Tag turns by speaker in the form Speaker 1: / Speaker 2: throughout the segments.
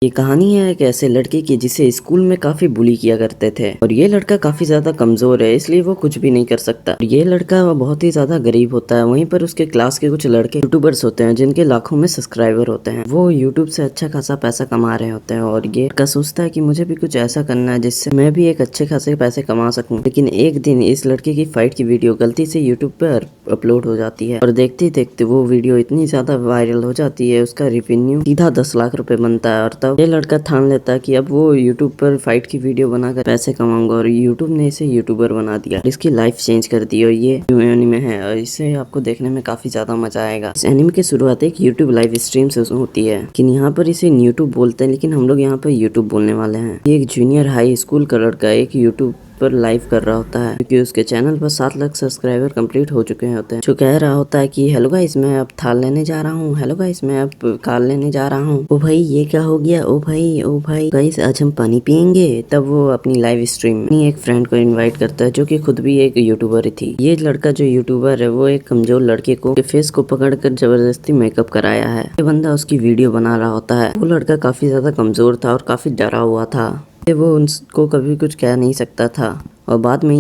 Speaker 1: ये कहानी है एक ऐसे लड़के की जिसे स्कूल में काफी बुली किया करते थे और ये लड़का काफी ज्यादा कमजोर है, इसलिए वो कुछ भी नहीं कर सकता। और ये लड़का बहुत ही ज्यादा गरीब होता है। वहीं पर उसके क्लास के कुछ लड़के यूट्यूबर्स होते हैं जिनके लाखों में सब्सक्राइबर होते हैं। वो यूट्यूब से अच्छा खासा पैसा कमा रहे होते हैं और ये लड़का सोचता है कि मुझे भी कुछ ऐसा करना है जिससे मैं भी एक अच्छे खासे पैसे कमा सकूं। लेकिन एक दिन इस लड़के की फाइट की वीडियो गलती से यूट्यूब पर अपलोड हो जाती है और देखते ही देखते वो वीडियो इतनी ज्यादा वायरल हो जाती है, उसका रेवेन्यू सीधा 10 लाख रुपए बनता है। और तब ये लड़का ठान लेता है कि अब वो यूट्यूब पर फाइट की वीडियो बनाकर पैसे कमाऊंगा और यूट्यूब ने इसे यूट्यूबर बना दिया, इसकी लाइफ चेंज कर दी। और ये एनिमे है और इसे आपको देखने में काफी ज्यादा मजा आएगा। इस एनिमे की शुरुआत एक यूट्यूब लाइव स्ट्रीम से होती है, लेकिन यहाँ पर इसे यूट्यूब बोलते हैं, लेकिन हम लोग यहाँ पर यूट्यूब बोलने वाले हैं। ये एक जूनियर हाई स्कूल का लड़का एक यूट्यूब पर लाइव कर रहा होता है क्योंकि उसके चैनल पर 7 लाख सब्सक्राइबर कंप्लीट हो चुके होते हैं। जो कह रहा होता है कि हेलो गाइस मैं अब थाल लेने जा रहा हूँ, हेलो गाइस मैं अब कार लेने जा रहा हूँ। ओ भाई ये क्या हो गया, ओ भाई गाइस आज हम पानी पियेंगे। तब वो अपनी लाइव स्ट्रीम में एक फ्रेंड को इन्वाइट करता है जो कि खुद भी एक यूट्यूबर ही थी। ये लड़का जो यूट्यूबर है वो एक कमजोर लड़के को फेस को पकड़कर जबरदस्ती मेकअप कराया है। ये बंदा उसकी वीडियो बना रहा होता है। वो लड़का काफी ज्यादा कमजोर था और काफी डरा हुआ था। वो उनको कभी कुछ कह नहीं सकता था। और बाद में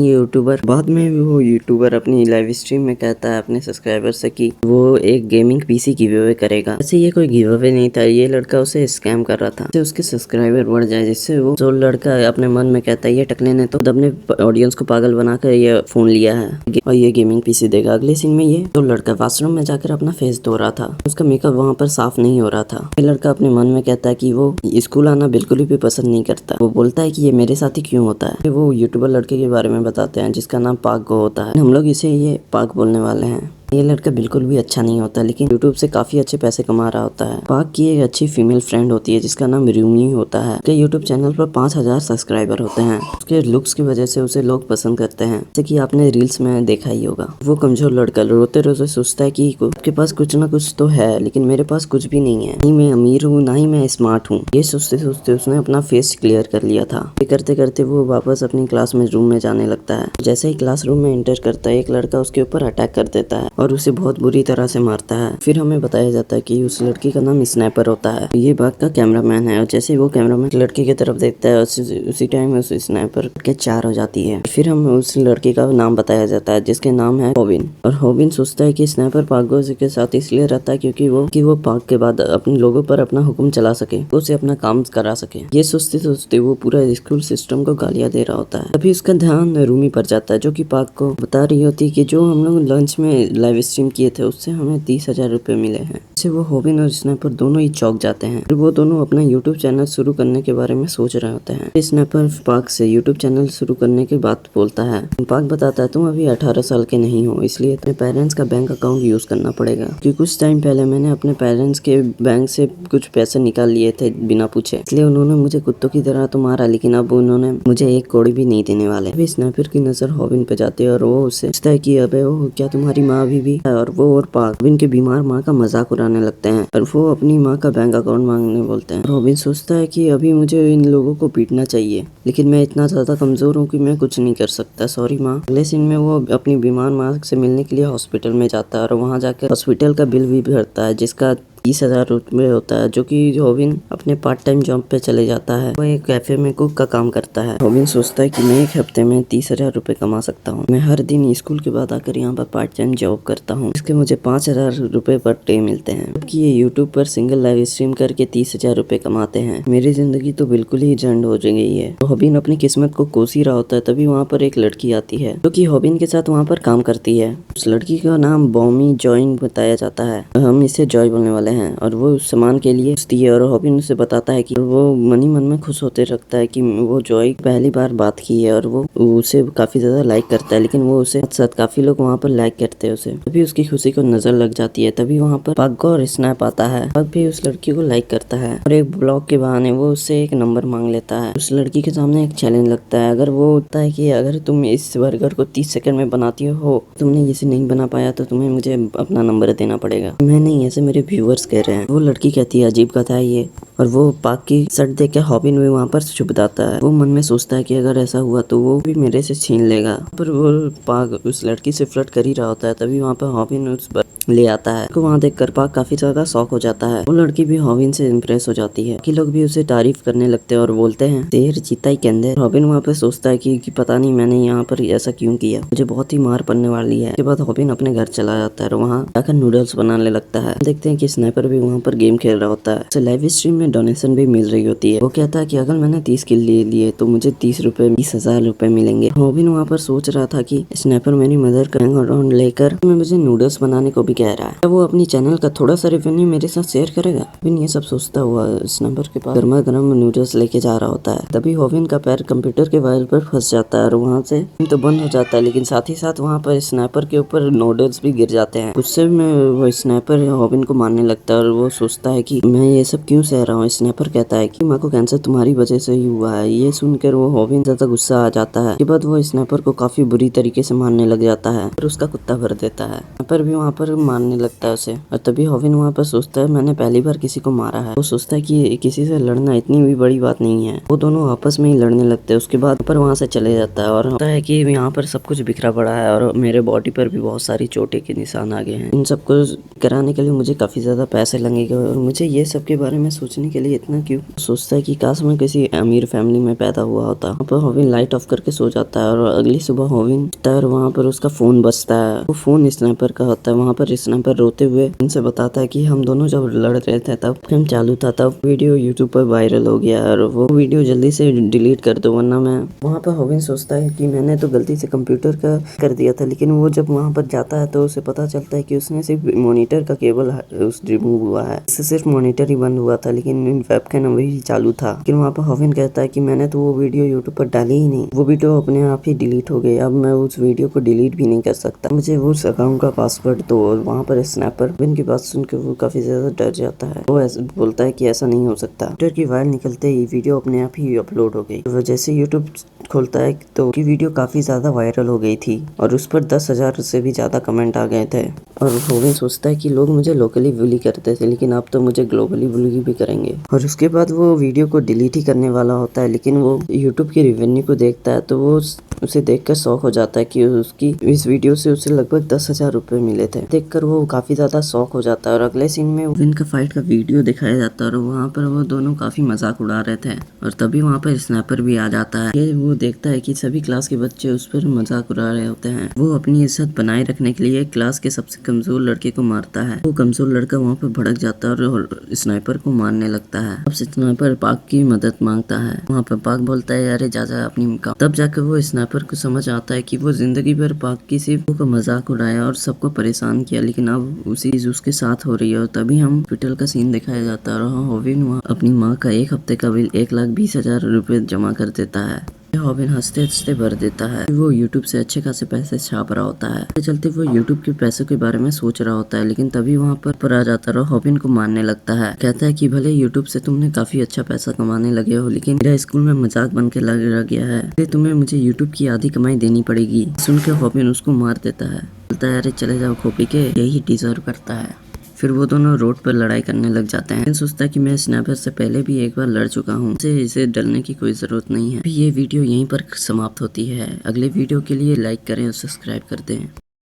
Speaker 1: वो यूट्यूबर अपनी लाइव स्ट्रीम में कहता है अपने सब्सक्राइबर से कि वो एक गेमिंग पीसी गिव अवे करेगा। वैसे ये कोई गिव अवे नहीं था, ये लड़का उसे स्कैम कर रहा था जिससे उसके सब्सक्राइबर बढ़ जाए। जिससे वो जो लड़का अपने मन में कहता है ये टकले ने तो अपने ऑडियंस को पागल बनाकर ये फोन लिया है और ये गेमिंग पीसी देगा। अगले सीन में ये तो लड़का वॉशरूम में जाकर अपना फेस धो रहा था, उसका मेकअप वहाँ पर साफ नहीं हो रहा था। ये लड़का अपने मन में कहता है कि वो स्कूल आना बिल्कुल भी पसंद नहीं करता। वो बोलता है कि ये मेरे साथ ही क्यों होता है। वो यूट्यूबर लड़के के बारे में बताते हैं जिसका नाम पाक गो होता है। हम लोग इसे ये पाक बोलने वाले हैं। ये लड़का बिल्कुल भी अच्छा नहीं होता, लेकिन यूट्यूब से काफी अच्छे पैसे कमा रहा होता है। पाक की एक अच्छी फीमेल फ्रेंड होती है जिसका नाम रूमी होता है। उसके यूट्यूब चैनल पर 5000 सब्सक्राइबर होते हैं। उसके लुक्स की वजह से उसे लोग पसंद करते हैं, जैसे कि आपने रील्स में देखा ही होगा। वो कमजोर लड़का रोते रोते सोचता है कि आपके पास कुछ ना कुछ तो है, लेकिन मेरे पास कुछ भी नहीं है। नहीं मैं अमीर हूँ, ना ही मैं स्मार्ट हूँ। ये सोचते सोचते उसने अपना फेस क्लियर कर लिया था। ये करते करते वो वापस अपनी क्लास में रूम में जाने लगता है। जैसे ही क्लासरूम में एंटर करता है एक लड़का उसके ऊपर अटैक कर देता है और उसे बहुत बुरी तरह से मारता है। फिर हमें बताया जाता है कि उस लड़की का नाम स्नैपर होता है। ये बात का कैमरामैन है और जैसे वो कैमरामैन लड़के की तरफ देखता है उसी टाइम उस स्नैपर के 4 हो जाती है। फिर हमें उस लड़के का नाम बताया जाता है जिसके नाम है होबिन। और होबिन सोचता है कि स्नैपर पागो के साथ इसलिए रहता है क्योंकि वो पाक के बाद अपने लोगों पर अपना हुक्म चला सके, उसे अपना काम करा सके। ये सोचते सोचते वो पूरा स्कूल सिस्टम को गालियां दे रहा होता है। तभी उसका ध्यान रूमी पर जाता है जो कि पाक को बता रही होती है कि जो हम लोग लंच में लाइव स्ट्रीम किए थे उससे हमें 30,000 रुपए मिले हैं। इससे वो होबिन और स्नैपर दोनों ही चौंक जाते हैं। फिर वो दोनों अपना यूट्यूब चैनल शुरू करने के बारे में सोच रहे होते हैं। स्नैपर पाक से यूट्यूब चैनल शुरू करने की बात बोलता है। पाक बताता है तुम अभी 18 साल के नहीं हो, इसलिए अपने पेरेंट्स का बैंक अकाउंट यूज करना पड़ेगा, क्योंकि कुछ टाइम पहले मैंने अपने पेरेंट्स के बैंक से कुछ पैसे निकाल लिए थे बिना पूछे, इसलिए उन्होंने मुझे कुत्तों की तरह तो मारा, लेकिन अब उन्होंने मुझे एक कौड़ी भी नहीं देने वाले। अभी स्नैपर की नजर होबिन पे जाती है और वो उससे पूछता है कि अबे वो क्या तुम्हारी माँ अभी भी है। और वो और पाक होबिन के बीमार माँ का मजाक उड़ाने लगते हैं और वो अपनी माँ का बैंक अकाउंट मांगने बोलते हैं। होबिन सोचता है कि अभी मुझे इन लोगों को पीटना चाहिए, लेकिन मैं इतना ज्यादा कमजोर हूँ कि मैं कुछ नहीं कर सकता, सॉरी माँ। अगले सीन में वो अपनी बीमार माँ से मिलने के लिए हॉस्पिटल में जाता है और वहाँ जाकर हॉस्पिटल का बिल भी भरता है जिसका 30,000 रुपये होता है, जो कि होबिन अपने पार्ट टाइम जॉब पे चले जाता है। वो एक कैफे में कुक का काम करता है। होबिन सोचता है कि मैं एक हफ्ते में 30,000 रुपये कमा सकता हूँ। मैं हर दिन स्कूल के बाद आकर यहाँ पर पार्ट टाइम जॉब करता हूँ, इसके मुझे 5,000 रुपये पर डे मिलते हैं, जबकि ये यूट्यूब पर सिंगल लाइव स्ट्रीम करके 30,000 रुपये कमाते हैं। मेरी जिंदगी तो बिल्कुल ही झंड हो गई है। होबिन अपनी किस्मत को कोस ही रहा होता है, तभी वहाँ पर एक लड़की आती है जो कि होबिन के साथ वहाँ पर काम करती है। उस लड़की का नाम बॉमी जॉइन बताया जाता है, हम इसे जॉय बोलने वाले हैं। और वो उस सामान के लिए पूछती है और होबिन उसे बताता है कि वो मन ही मन में खुश होते रखता है कि वो जॉय पहली बार बात की है और वो उसे काफी ज्यादा लाइक करता है, लेकिन वो उसे साथ काफी लोग वहाँ पर लाइक करते हैं उसे। तभी उसकी खुशी को नजर लग जाती है। तभी वहाँ पर पग और स्नैप आता है। पग भी उस लड़की को लाइक करता है और एक ब्लॉग के बहाने वो उससे एक नंबर मांग लेता है। उस लड़की के सामने एक चैलेंज लगता है, अगर वो होता है कि अगर तुम इस बर्गर को 30 सेकंड में बनाती हो, तुमने इसे नहीं बना पाया तो तुम्हें मुझे अपना नंबर देना पड़ेगा। मैं नहीं, ऐसे मेरे व्यूअर्स कह रहे हैं। वो लड़की कहती है अजीब कथा है ये, और वो पाक की शर्ट देख के होबिन भी वहाँ पर छुप जाता है। वो मन में सोचता है कि अगर ऐसा हुआ तो वो भी मेरे से छीन लेगा, पर वो पाक उस लड़की से फ्लर्ट कर ही रहा होता है। तभी वहाँ पर होबिन उस ले आता है। वहाँ देखकर पार्क काफी ज्यादा शॉक हो जाता है। वो लड़की भी हॉबिन से इम्प्रेस हो जाती है। बाकी लोग भी उसे तारीफ करने लगते हैं और बोलते हैं शेर चीता ही कहते। हॉबिन वहाँ पे सोचता है कि पता नहीं मैंने यहाँ पर ऐसा क्यों किया, मुझे बहुत ही मार पड़ने वाली है। उसके बाद हॉबिन अपने घर चला जाता है और वहाँ जाकर नूडल्स बनाने लगता है। देखते हैं कि स्नाइपर भी वहाँ पर गेम खेल रहा होता है। उसे लाइव स्ट्रीम में डोनेशन भी मिल रही होती है। वो कहता है कि अगर मैंने 30 किल ले लिए तो मुझे 30,000 रुपए मिलेंगे। हॉबिन वहाँ पर सोच रहा था कि स्नाइपर मेरी मदर का अराउंड लेकर मुझे नूडल्स बनाने को भी कह रहा है। क्या वो अपनी चैनल का थोड़ा सा रेवेन्यू मेरे साथ शेयर करेगा? हॉबिन ये सब सोचता हुआ स्नाइपर के पास गर्मा गर्म नूडल्स लेके जा रहा होता है। तभी हॉबिन का पैर कंप्यूटर के वायर पर फंस जाता है और वहाँ से तो बंद हो जाता है, लेकिन साथ ही साथ वहाँ पर स्नाइपर के ऊपर नूडल्स भी गिर जाते हैं। गुस्से में वो स्नाइपर हॉबिन को मारने लगता है और वो सोचता है कि मैं ये सब क्यों सह रहा हूँ। स्नाइपर कहता है कि माँ को कैंसर तुम्हारी वजह से ही हुआ है। ये सुनकर वो हॉबिन ज्यादा गुस्सा आ जाता है। के बाद वो स्नाइपर को काफी बुरी तरीके से मारने लग जाता है और उसका कुत्ता भर देता है। स्नाइपर भी वहाँ पर मारने लगता है उसे और तभी हॉबिन वहाँ पर सोचता है मैंने पहली बार किसी को मारा है। वो सोचता है कि किसी से लड़ना इतनी भी बड़ी बात नहीं है। वो दोनों आपस में ही लड़ने लगते हैं। उसके बाद पर वहाँ से चले जाता है और होता है कि यहाँ पर सब कुछ बिखरा पड़ा है और मेरे बॉडी पर भी बहुत सारी चोटें के निशान आ गए हैं। इन सबको कराने के लिए मुझे काफी ज्यादा पैसे लगेंगे और मुझे ये सब के बारे में सोचने के लिए इतना क्यों। सोचता है कि काश मैं किसी अमीर फैमिली में पैदा हुआ होता। वहाँ पर हॉबिन लाइट ऑफ करके सो जाता है और अगली सुबह हॉबिन उठता है और वहाँ पर उसका फोन बजता है। वो फोन स्नाइपर का होता है। वहाँ पर स्नाइपर रोते हुए उनसे बताता है कि हम दोनों जब लड़ रहे थे तब गेम चालू था, तब वीडियो यूट्यूब पर वायरल हो गया और वो वीडियो जल्दी से डिलीट कर दो वरना मैं। वहाँ पर हॉबिन सोचता है कि मैंने तो गलती से कंप्यूटर का कर दिया था, लेकिन वो जब वहाँ पर जाता है तो उसे पता चलता है कि उसने सिर्फ मॉनिटर का केबल रिमूव हुआ है। इससे सिर्फ मॉनिटर ही बंद हुआ था, लेकिन वेबकैम अभी चालू था। लेकिन वहाँ पर हॉबिन कहता है कि मैंने तो वो वीडियो यूट्यूब पर डाली ही नहीं, वो वीडियो अपने आप ही डिलीट हो गई। अब मैं उस वीडियो को डिलीट भी नहीं कर सकता, मुझे उस अकाउंट का पासवर्ड दो। वहाँ पर स्नैपर हॉबिन की बात सुनकर वो काफी ज्यादा डर जाता है। वो बोलता है कि ऐसा नहीं हो सकता। ट्विटर की वायर निकलते ही वीडियो अपने आप ही अपलोड हो गई। तो जैसे यूट्यूब खोलता है तो की वीडियो काफी ज्यादा वायरल हो गई थी और उस पर 10,000 से भी ज्यादा कमेंट आ गए थे। और हॉबिन सोचता है कि लोग मुझे लोकली बुली करते थे, लेकिन अब तो मुझे ग्लोबली बुली भी करेंगे। और उसके बाद वो वीडियो को डिलीट ही करने वाला होता है, लेकिन वो यूट्यूब की रेवेन्यू को देखता है तो वो उसे देखकर शौक हो जाता है कि उसकी इस वीडियो से उसे लगभग 10,000 रुपए मिले थे। देखकर वो काफी ज्यादा शौक हो जाता है और अगले सीन में हॉबिन का फाइट का वीडियो दिखाया जाता है और वहाँ पर वो दोनों काफी मजाक उड़ा रहे थे और तभी वहाँ पर स्नैपर भी आ जाता है। ये वो देखता है कि सभी क्लास के बच्चे उस पर मजाक उड़ा रहे होते हैं। वो अपनी इज्जत बनाए रखने के लिए क्लास के सबसे कमजोर लड़के को मारता है। वो कमजोर लड़का वहाँ पर भड़क जाता है और स्नाइपर को मारने लगता है। अब स्नाइपर पाक की मदद मांगता है। वहाँ पर पाक बोलता है अरे जा अपनी काम। तब जाकर वो स्नाइपर को समझ आता है कि वो जिंदगी भर पाक की सिर्फ का मजाक उड़ाया और सबको परेशान किया, लेकिन अब उसी चीज उसके साथ हो रही है। और तभी हम हॉस्पिटल का सीन दिखाया जाता है और हॉबिन वहाँ अपनी माँ का 1 हफ्ते का बिल 1,20,000 रुपए जमा कर देता है। हॉबिन हंसते हंसते भर देता है। वो यूट्यूब से अच्छे खासे पैसे छाप रहा होता है। चलते वो यूट्यूब के पैसों के बारे में सोच रहा होता है, लेकिन तभी वहाँ पर आ जाता है और हॉबिन को मारने लगता है। कहता है कि भले यूट्यूब से तुमने काफी अच्छा पैसा कमाने लगे हो, लेकिन मेरा स्कूल में मजाक बन के लग गया है, तुम्हें मुझे यूट्यूब की आधी कमाई देनी पड़ेगी। सुनकर हॉबिन उसको मार देता है। बोलता है अरे चले जाओ खोपी के, यही डिजर्व करता है। फिर वो दोनों रोड पर लड़ाई करने लग जाते हैं। सोचता है कि मैं स्नैपर से पहले भी एक बार लड़ चुका हूँ, इसे डरने की कोई जरूरत नहीं है। ये वीडियो यहीं पर समाप्त होती है। अगले वीडियो के लिए लाइक करें और सब्सक्राइब कर दें।